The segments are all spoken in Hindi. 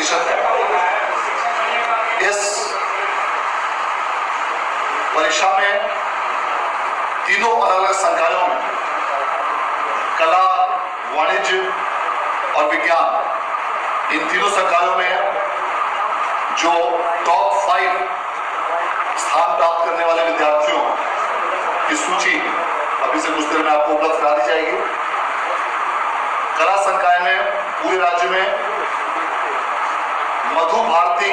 प्रतिशत है। इस परीक्षा में तीनों अलग अलग संकायों में कला, वाणिज्य और विज्ञान, इन तीनों संकायों में जो टॉप 5 स्थान प्राप्त करने वाले विद्यार्थियों की सूची अभी से कुछ देर में आपको उपलब्ध करा दी जाएगी। कला संकाय में पूरे राज्य में मधु भारती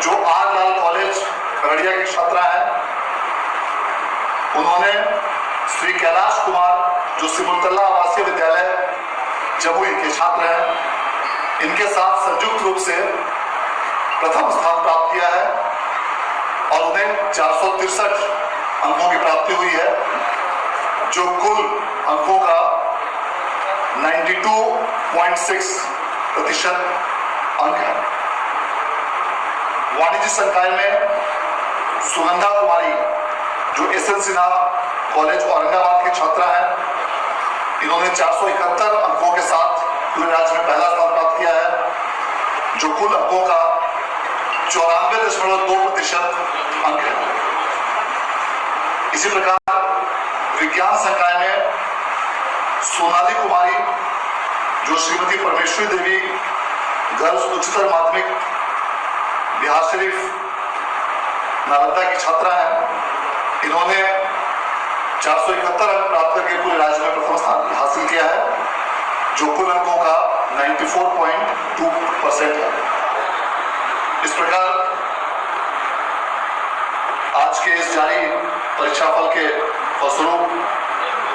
जो आर लाल कॉलेज खगड़िया की छात्रा है, उन्होंने श्री कैलाश कुमार जो सिमुलतला आवासीय विद्यालय जमुई के छात्र हैं, इनके साथ संयुक्त रूप से प्रथम स्थान प्राप्त किया है और उन्हें 463 अंकों की प्राप्ति हुई है, जो कुल अंकों का 92.6% अंक है। वाणिज्य संकाय में सुगंधा कुमारी जो एसएन सिन्हा कॉलेज औरंगाबाद की छात्रा है, इन्होंने 471 अंकों के साथ पूरे राज्य में पहला स्थान प्राप्त किया है, जो कुल अंकों का 94.2% अंक है। इसी प्रकार विज्ञान संकाय में सोनाली कुमारी जो श्रीमती परमेश्वरी देवी गर्ल्स उच्चतर माध्यमिक बिहार शरीफ नालंदा की छात्रा है, इन्होंने 471 अंक प्राप्त करके पूरे राज्य में प्रथम स्थान हासिल किया है, जो कुल अंकों का 94.2% है। इस प्रकार आज के इस जारी परीक्षाफल के फलस्वरूप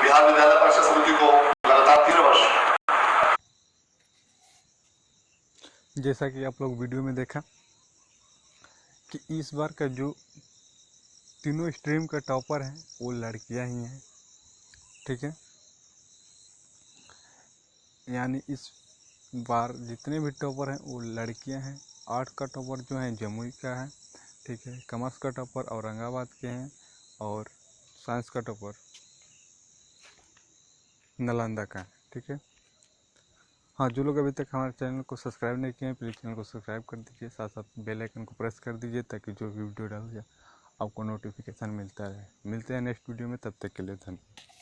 बिहार विद्यालय परीक्षा समिति को लगातार 3 वर्ष, जैसा कि आप लोग वीडियो में देखा कि इस बार का जो तीनों स्ट्रीम का टॉपर है वो लड़कियां ही हैं, ठीक है। यानी इस बार जितने भी टॉपर हैं वो लड़कियां हैं। आर्ट का टॉपर जो है जमुई का है, ठीक है। कॉमर्स का टॉपर औरंगाबाद के हैं और साइंस का टॉपर नालंदा का है, ठीक है। हाँ, जो लोग अभी तक हमारे चैनल को सब्सक्राइब नहीं किए हैं प्लीज़ चैनल को सब्सक्राइब कर दीजिए, साथ साथ बेल आइकन को प्रेस कर दीजिए ताकि जो भी वीडियो डाल जाए आपको नोटिफिकेशन मिलता रहे। मिलते हैं नेक्स्ट वीडियो में, तब तक के लिए धन्यवाद।